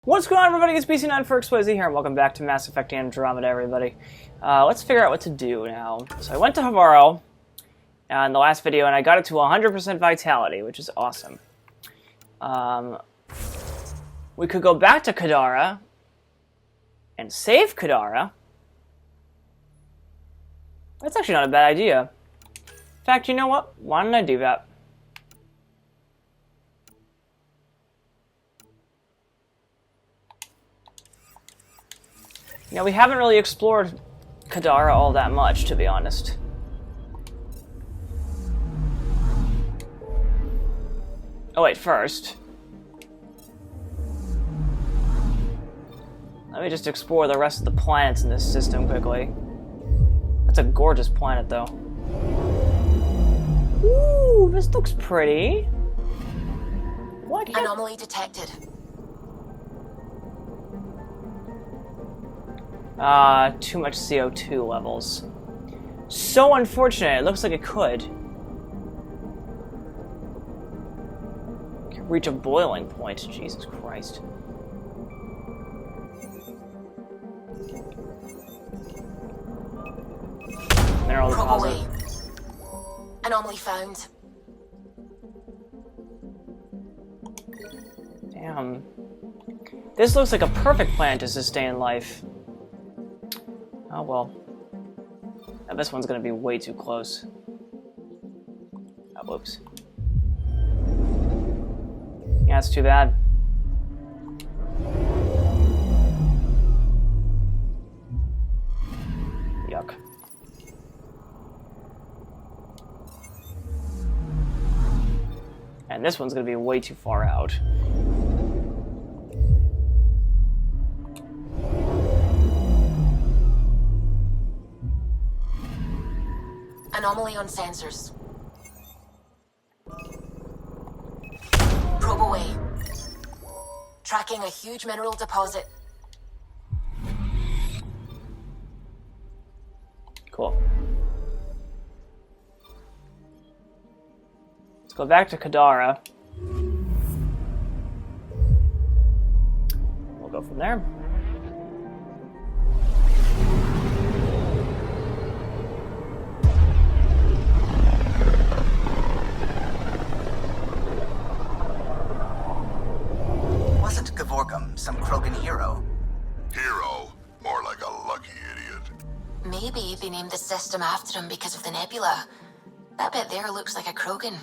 What's going on, everybody? It's BC9 for XYZ here, and welcome back to Mass Effect Andromeda, everybody. Let's figure out what to do now. So I went to Havaro in the last video, and I got it to 100% vitality, which is awesome. We could go back to Kadara and save Kadara. That's actually not a bad idea. In fact, you know what? Why don't I do that? You know, we haven't really explored Kadara all that much, to be honest. Oh wait, first, let me just explore the rest of the planets in this system quickly. That's a gorgeous planet, though. Ooh, this looks pretty. What? Anomaly detected. Too much CO2 levels. So unfortunate. It looks like it could reach a boiling point. Jesus Christ. Mineral deposit. Anomaly found. Damn. This looks like a perfect planet to sustain life. Oh well. Now this one's gonna be way too close. Oh, whoops. Yeah, it's too bad. Yuck. And this one's gonna be way too far out. Anomaly on sensors. Probe away. Tracking a huge mineral deposit. Cool. Let's go back to Kadara. We'll go from there. Some Krogan hero. Hero? More like a lucky idiot. Maybe they named the system after him because of the nebula. That bit there looks like a Krogan.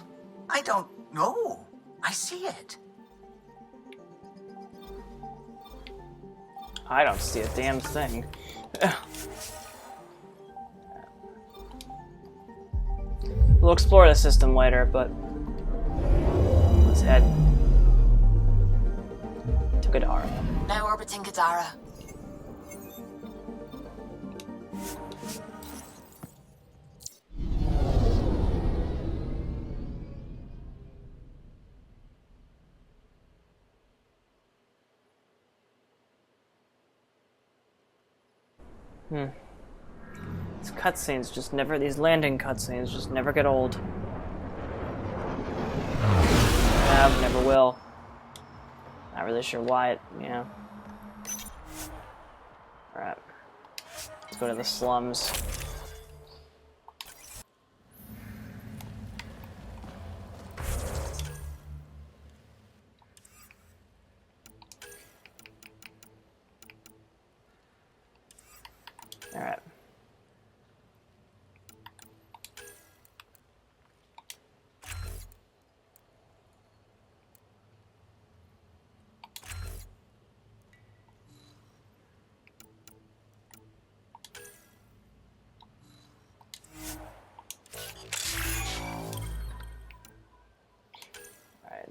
I don't know. I see it. I don't see a damn thing. We'll explore the system later, but let's head to Kadara. Now orbiting Kadara. These cutscenes just never, these landing cutscenes just never get old. Never will. Not really sure why it, yeah. Alright. Let's go to the slums. Alright.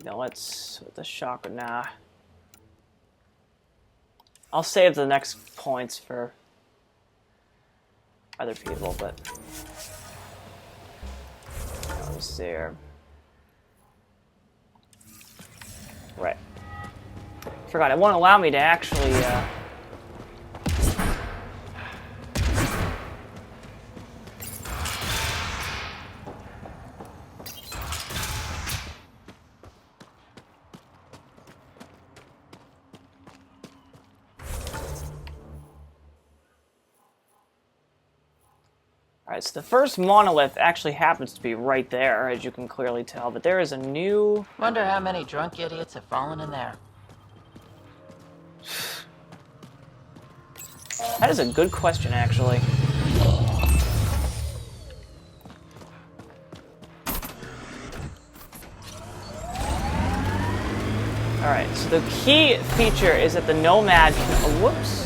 Now let's with the shock. Nah, I'll save the next points for other people. But let's see here. Right, forgot it won't allow me to actually. Alright, so the first monolith actually happens to be right there, as you can clearly tell, but there is a new... Wonder how many drunk idiots have fallen in there. That is a good question, actually. Alright, so the key feature is that the Nomad can... whoops.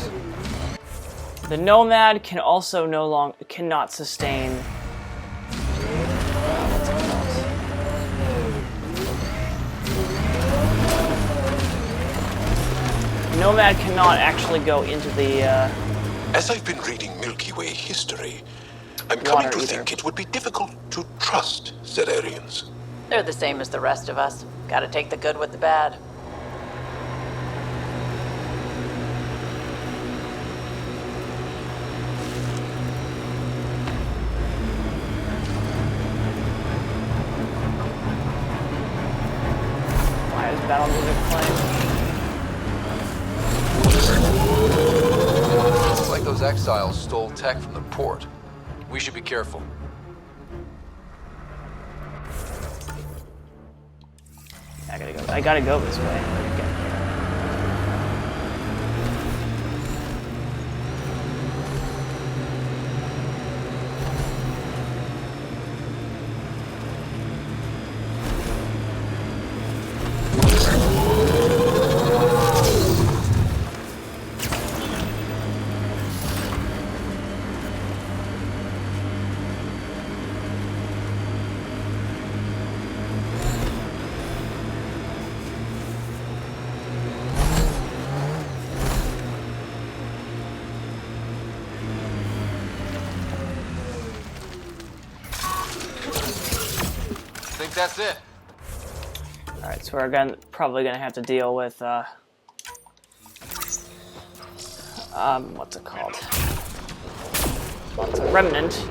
The Nomad can also cannot sustain... what's it called? Nomad cannot actually go into the... As I've been reading Milky Way history, I'm coming to think it would be difficult to trust Zedarians. They're the same as the rest of us. Gotta take the good with the bad. Why is battle music playing? Looks like those exiles stole tech from the port. We should be careful. I gotta go this way. Okay. I think that's it. Alright, so we're probably gonna have to deal with, what's it called? Well, it's a remnant.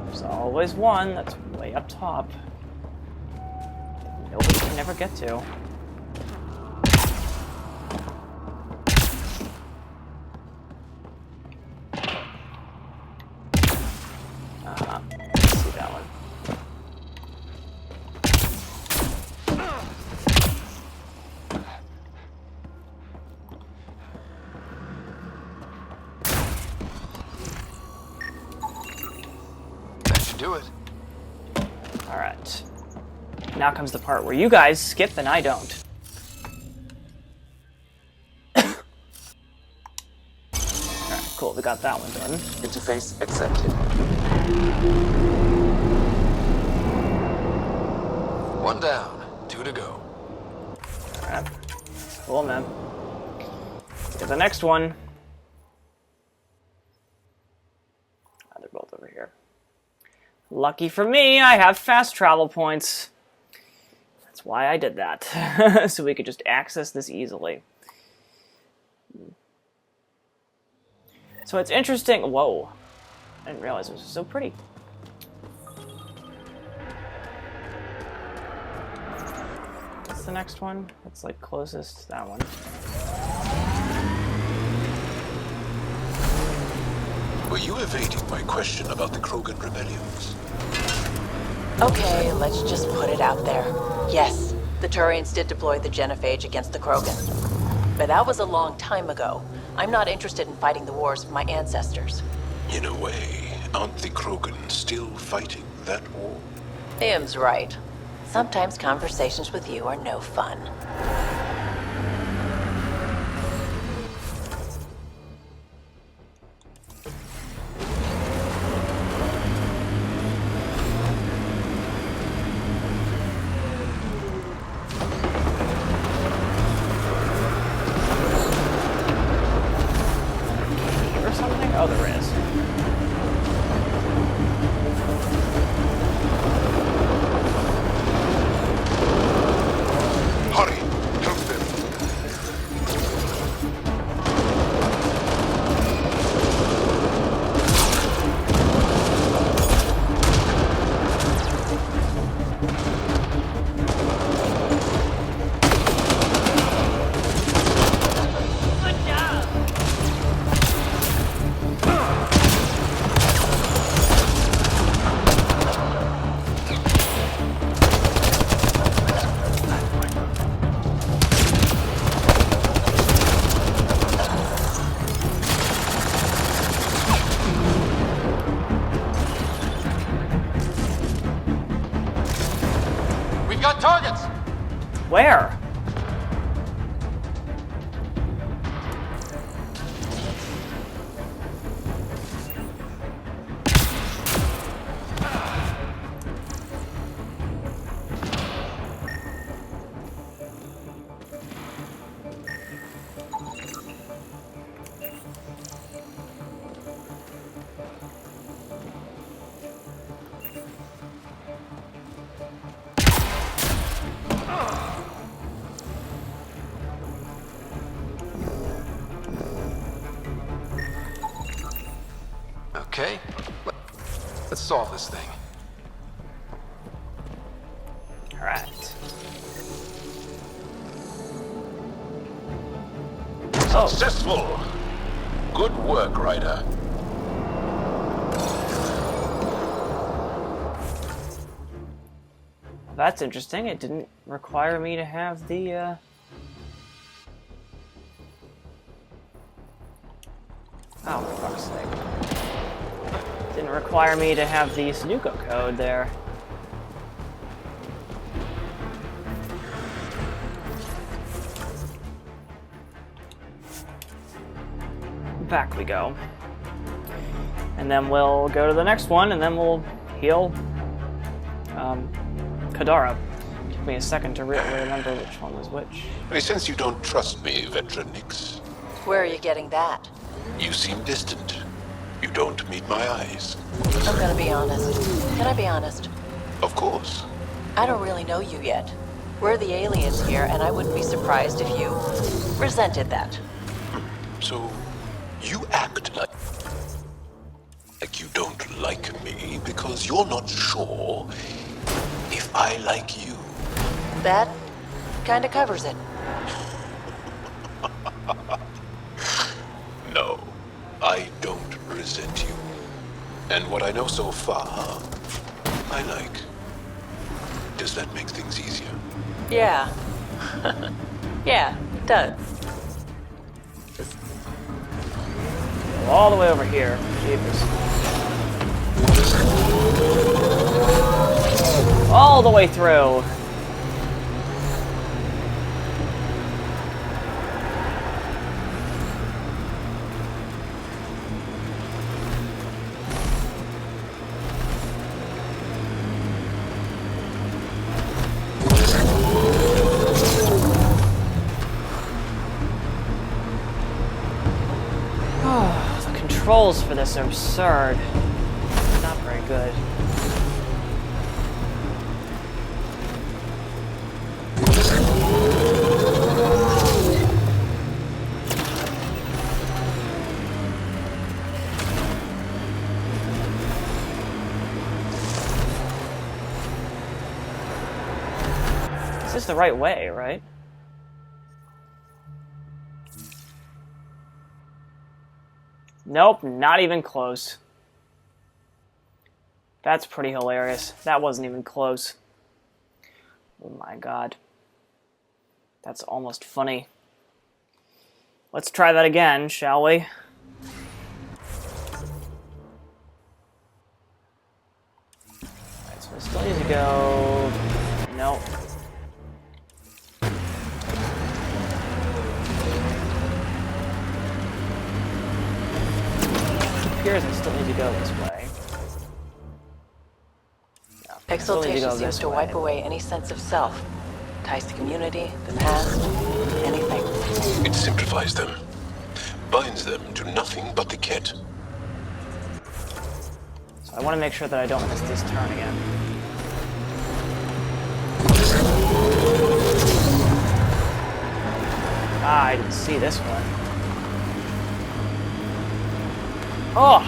There's always one that's way up top. Nobody can ever get to. Let's see that one. Do it. Alright. Now comes the part where you guys skip and I don't. Alright, cool, we got that one done. Interface accepted. One down, 2 to go. Alright. Cool, man. Get the next one. Oh, they're both over here. Lucky for me, I have fast travel points. That's why I did that. So we could just access this easily. So it's interesting. Whoa. I didn't realize it was so pretty. What's the next one? It's like closest to that one. Were you evading my question about the Krogan rebellions? Okay, let's just put it out there. Yes, the Turians did deploy the genophage against the Krogan. But that was a long time ago. I'm not interested in fighting the wars of my ancestors. In a way, aren't the Krogan still fighting that war? Liam's right. Sometimes conversations with you are no fun. Oh, there is. Hurry, help them. We've got targets! Where? Okay, let's solve this thing. All right. Oh, Successful. Good work, Ryder. that's interesting. It didn't require me to have the, Oh, for fuck's sake. Didn't require me to have the Sudoku code there. Back we go. And then we'll go to the next one, and then we'll heal Kadara. Took me a second to really remember which one was which. I sense you don't trust me, veteran Nix. Where are you getting that? You seem distant. You don't meet my eyes. I'm gonna be honest. Can I be honest? Of course. I don't really know you yet. We're the aliens here, and I wouldn't be surprised if you resented that. So, you act like you don't like me because you're not sure if I like you. That kinda covers it. No, I don't resent you. And what I know so far, I like. Does that make things easier? Yeah. Yeah, it does. All the way over here. Jeepers. All the way through. The controls for this are absurd. Not very good. This is the right way, right? Nope, not even close. That's pretty hilarious. That wasn't even close. Oh my god. That's almost funny. Let's try that again, shall we? Alright, so we still need to go... Nope. Appears I still need to go this way. No, I still need to Exaltation go seems this to way. wipe away any sense of self. Ties to community, the past, anything. It simplifies them, binds them to nothing but the kit. I want to make sure that I don't miss this turn again. Ah, I didn't see this one. Oh!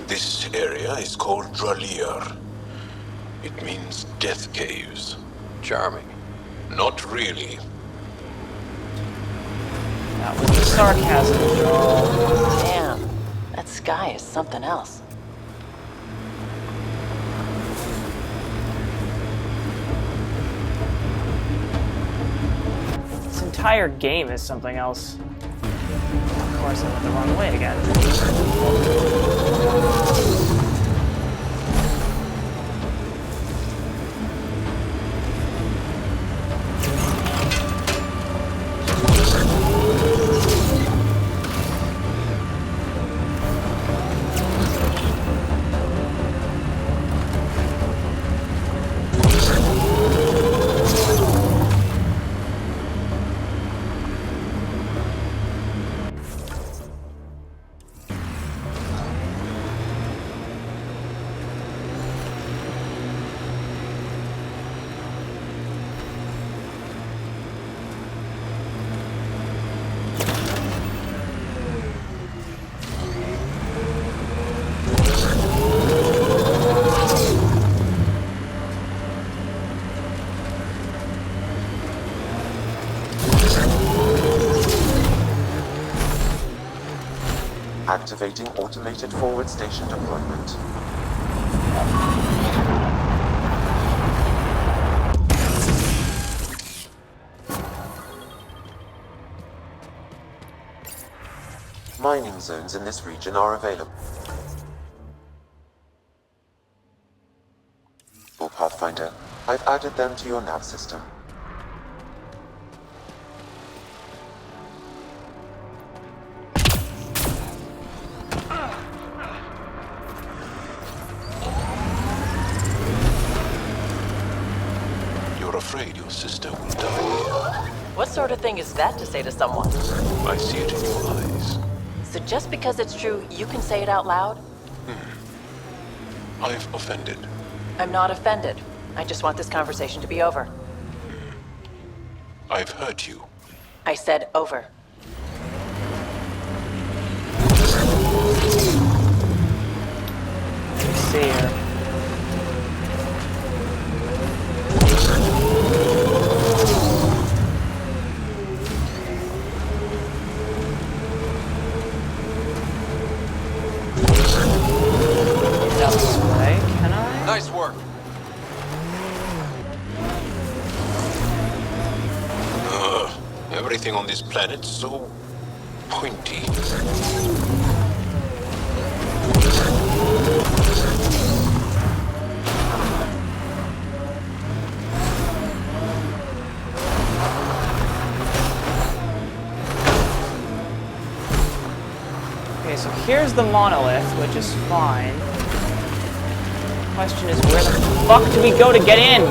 This area is called Dralir. It means death caves. Charming. Not really. That was the sarcasm, Joel. Damn, that sky is something else. This entire game is something else. Of course, I went the wrong way again. Activating automated forward station deployment. Mining zones in this region are available. Pathfinder, I've added them to your nav system. You're afraid your sister will die. What sort of thing is that to say to someone? I see it in your eyes. So just because it's true, you can say it out loud? I've offended. I'm not offended. I just want this conversation to be over. I've hurt you. I said over. Let me see here. Down this way, can I? Nice work. Everything on this planet's so pointy. Okay, so here's the monolith, which is fine. The question is, where the fuck do we go to get in?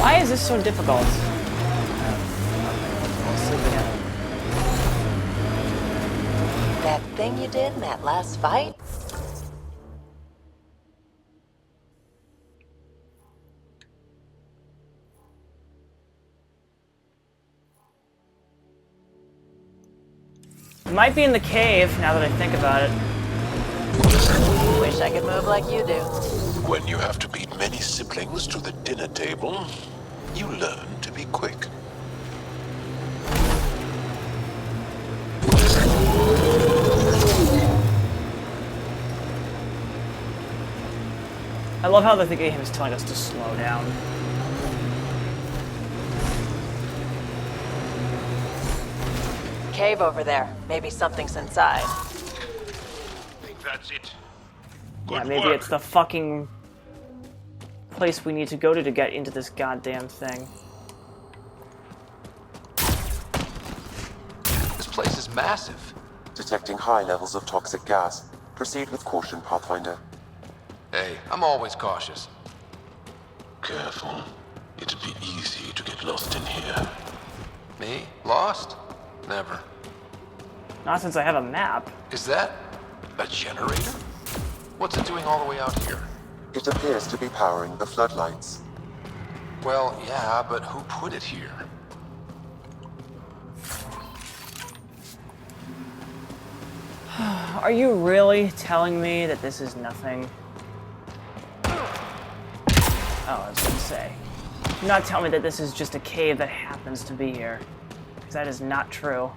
Why is this so difficult? That thing you did in that last fight? It might be in the cave, now that I think about it. Wish I could move like you do. When you have to beat many siblings to the dinner table, you learn to be quick. love how the game is telling us to slow down. Cave over there. Maybe something's inside. I think that's it. Yeah, Good maybe work. it's the fucking place we need to go to get into this goddamn thing. This place is massive. Detecting high levels of toxic gas. Proceed with caution, Pathfinder. Hey, I'm always cautious. Careful. It'd be easy to get lost in here. Me? Lost? Never. Not since I have a map. Is that a generator? What's it doing all the way out here? It appears to be powering the floodlights. Well, yeah, but who put it here? Are you really telling me that this is nothing? Oh, I was gonna say. Do not tell me that this is just a cave that happens to be here. Because that is not true.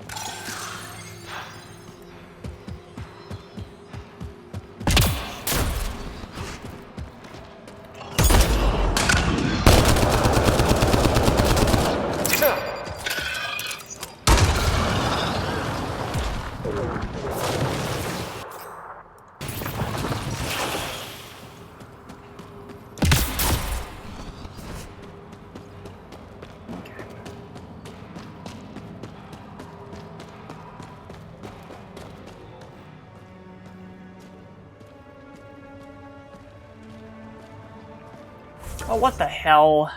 Oh, what the hell?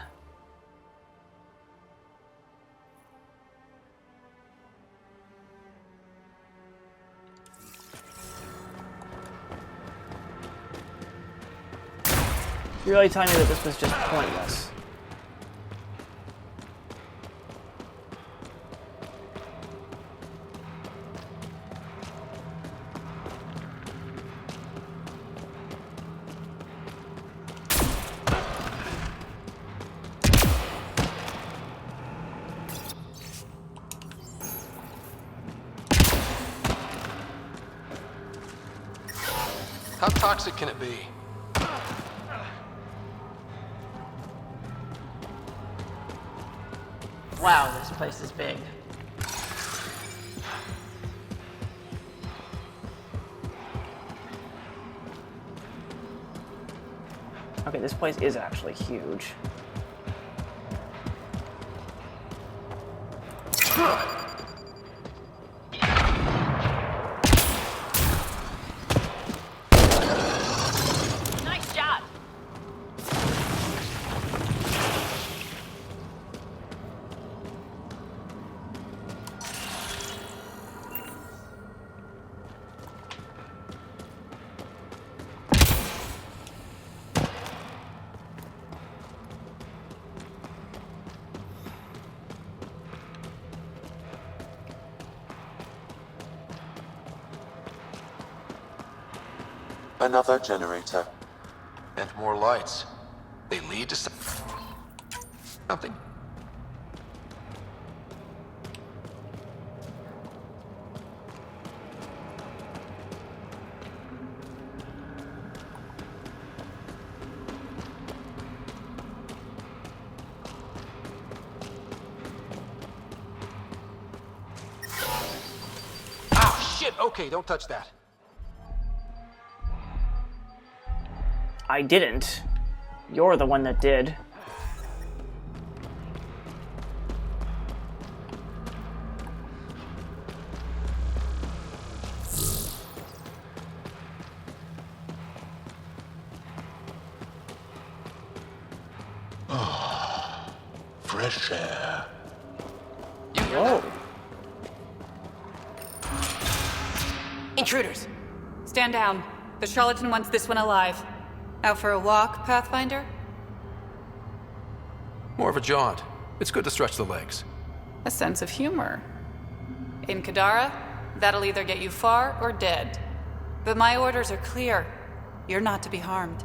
You're really telling me that this was just pointless? How toxic can it be? Wow, this place is big. Okay, this place is actually huge. Nice shot. Another generator. And more lights. They lead to something. Ah, shit! Okay, don't touch that. I didn't. You're the one that did. Fresh air. Whoa. Intruders! Stand down. The charlatan wants this one alive. Out for a walk, Pathfinder? More of a jaunt. It's good to stretch the legs. A sense of humor. In Kadara, that'll either get you far or dead. But my orders are clear. You're not to be harmed.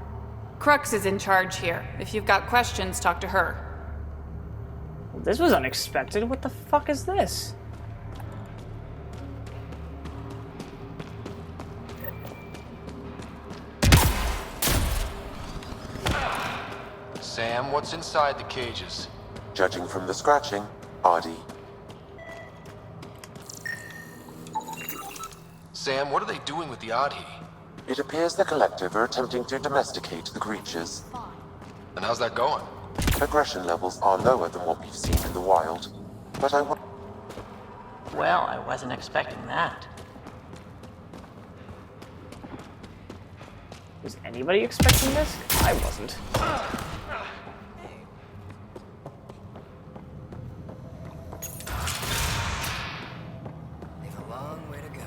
Crux is in charge here. If you've got questions, talk to her. This was unexpected. What the fuck is this? Sam, what's inside the cages? Judging from the scratching, RD. Sam, what are they doing with the Adhi? It appears the Collective are attempting to domesticate the creatures. And how's that going? Aggression levels are lower than what we've seen in the wild, but I would... Well, I wasn't expecting that. Was anybody expecting this? I wasn't. They've a long way to go.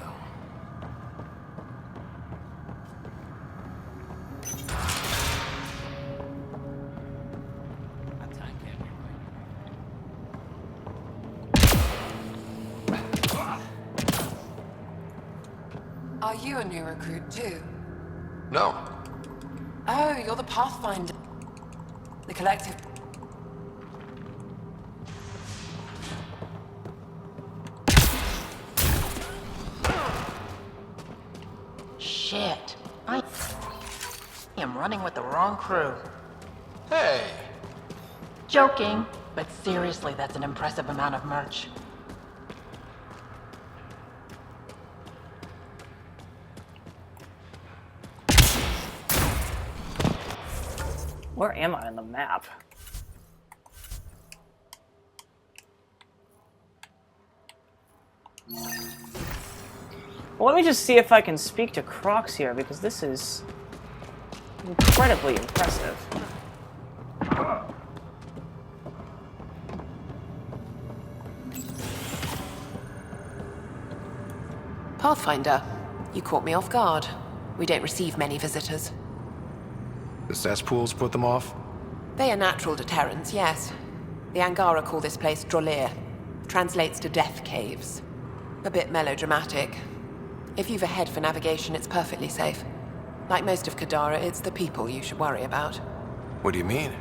Are you a new recruit too? No. Oh, you're the Pathfinder. The Collective. Shit. I am running with the wrong crew. Hey! Joking, but seriously, that's an impressive amount of merch. Where am I on the map? Well, let me just see if I can speak to Crocs here, because this is incredibly impressive. Pathfinder, you caught me off guard. We don't receive many visitors. The cesspools put them off? They are natural deterrents, yes. The Angara call this place Drolir. Translates to death caves. A bit melodramatic. If you've a head for navigation, it's perfectly safe. Like most of Kadara, it's the people you should worry about. What do you mean?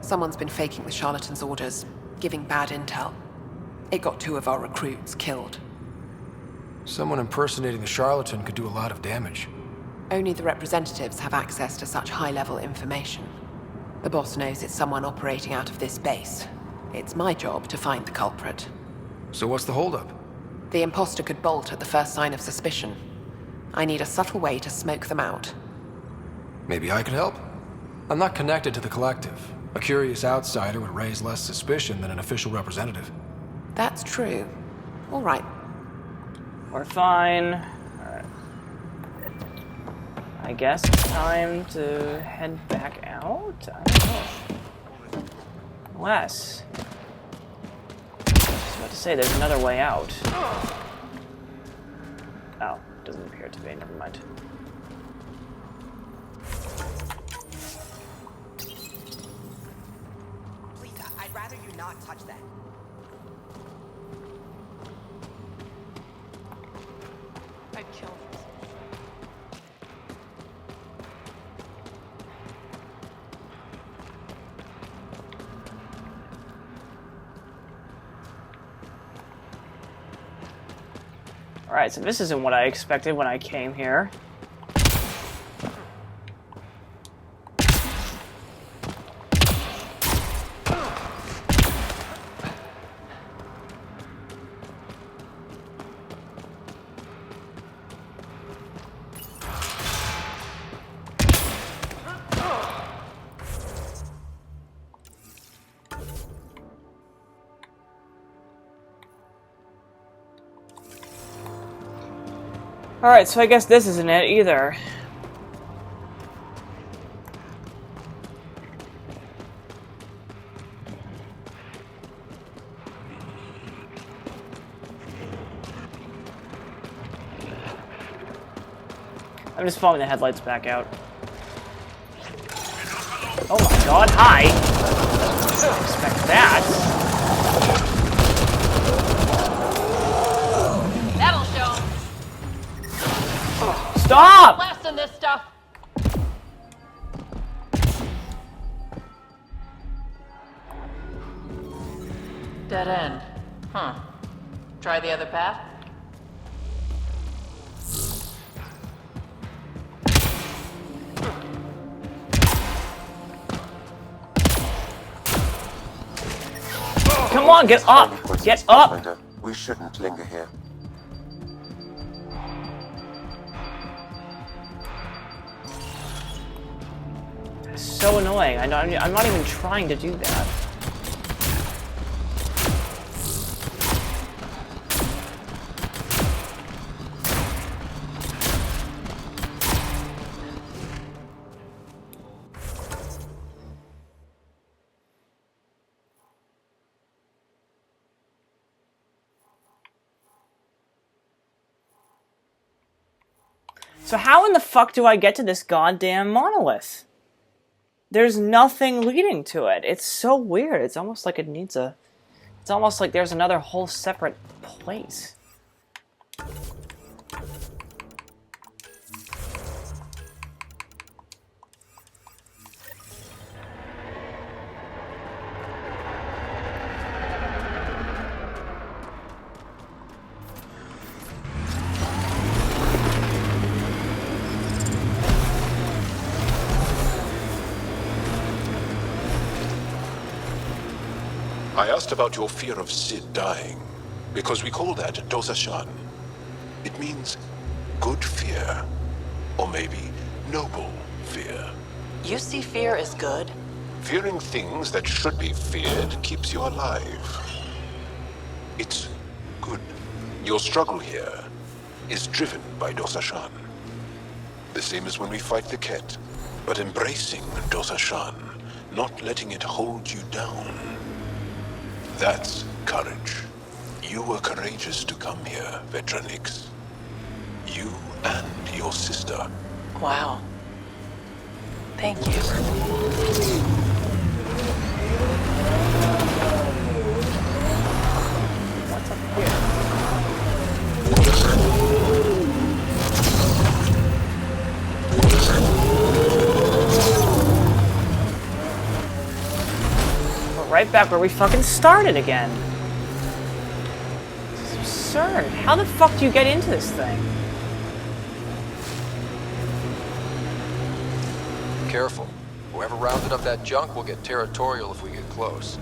Someone's been faking the charlatan's orders, giving bad intel. It got 2 of our recruits killed. Someone impersonating the charlatan could do a lot of damage. Only the representatives have access to such high-level information. The boss knows it's someone operating out of this base. It's my job to find the culprit. So what's the holdup? The imposter could bolt at the first sign of suspicion. I need a subtle way to smoke them out. Maybe I could help? I'm not connected to the Collective. A curious outsider would raise less suspicion than an official representative. That's true. All right. We're fine. Alright. I guess it's time to head back out? I don't know. Unless... I was about to say, there's another way out. Oh, doesn't appear to be. Never mind. Please, I'd rather you not touch that. I'd kill this. Alright, so this isn't what I expected when I came here. Alright, so I guess this isn't it either. I'm just following the headlights back out. Oh my god, hi! Didn't expect that. That'll show 'em. Stop! Blasting this stuff. Dead end. Huh. Try the other path? Come on, get up! Get up! Pathfinder. We shouldn't linger here. So annoying. I'm not even trying to do that. So how in the fuck do I get to this goddamn monolith? There's nothing leading to it. It's so weird. It's almost like it needs a... It's almost like there's another whole separate place. I asked about your fear of Sid dying, because we call that Dosashan. It means good fear, or maybe noble fear. You see fear as good? Fearing things that should be feared keeps you alive. It's good. Your struggle here is driven by Dosashan. The same as when we fight the Ket, but embracing Dosashan, not letting it hold you down. That's courage. You were courageous to come here, Vetranix. You and your sister. Wow. Thank you. What's up here? We're right back where we fucking started again. This is absurd. How the fuck do you get into this thing? Careful. Whoever rounded up that junk will get territorial if we get close.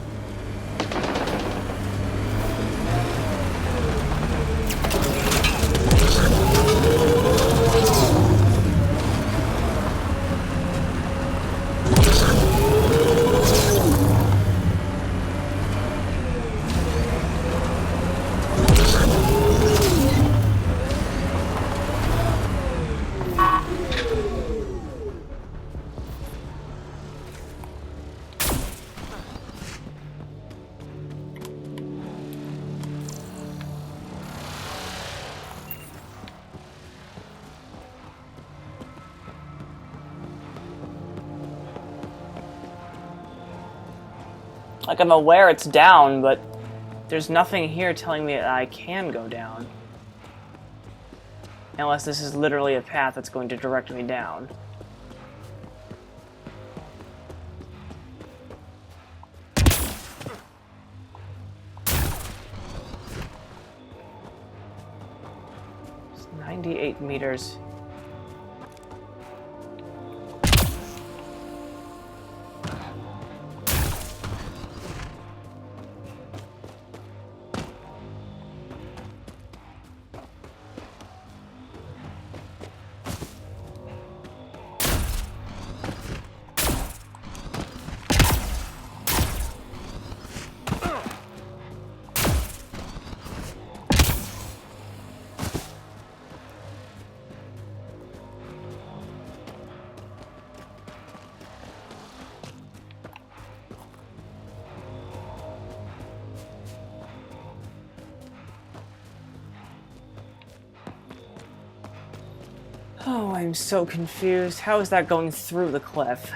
Like, I'm aware it's down, but there's nothing here telling me that I can go down. Unless this is literally a path that's going to direct me down. It's 98 meters. Oh, I'm so confused. How is that going through the cliff?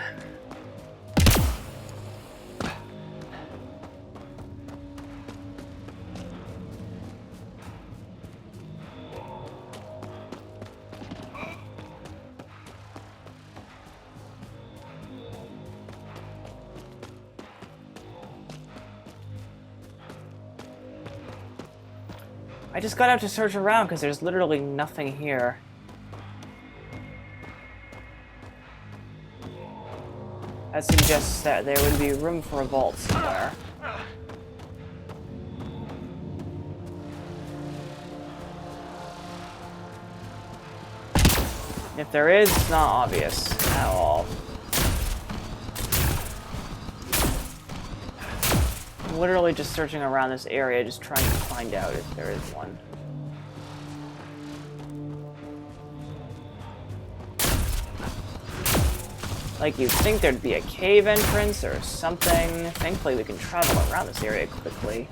I just got out to search around because there's literally nothing here. That suggests that there would be room for a vault somewhere. If there is, it's not obvious at all. I'm literally just searching around this area, just trying to find out if there is one. Like, you'd think there'd be a cave entrance or something. Thankfully, we can travel around this area quickly.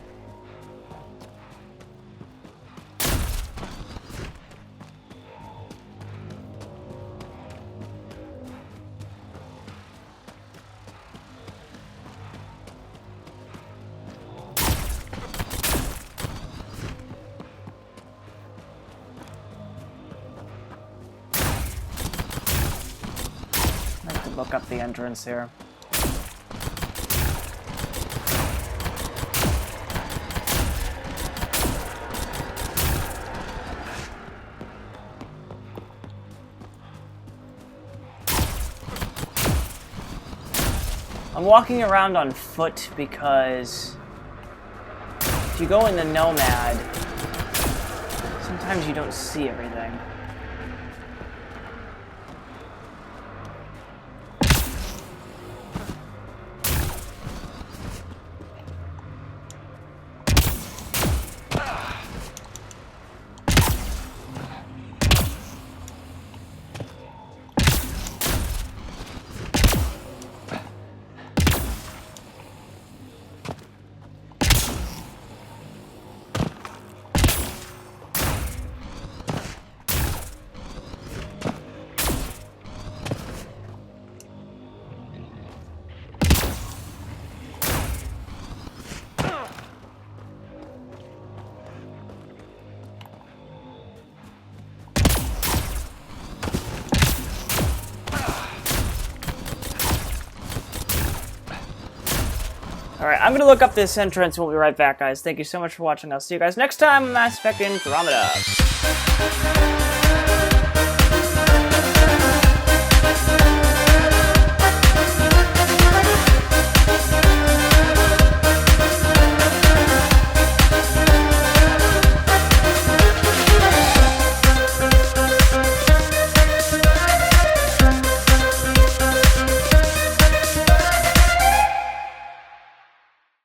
Look up the entrance here. I'm walking around on foot because if you go in the Nomad, sometimes you don't see everything. Alright, I'm gonna look up this entrance. We'll be right back, guys. Thank you so much for watching. I'll see you guys next time on Mass Effect Andromeda.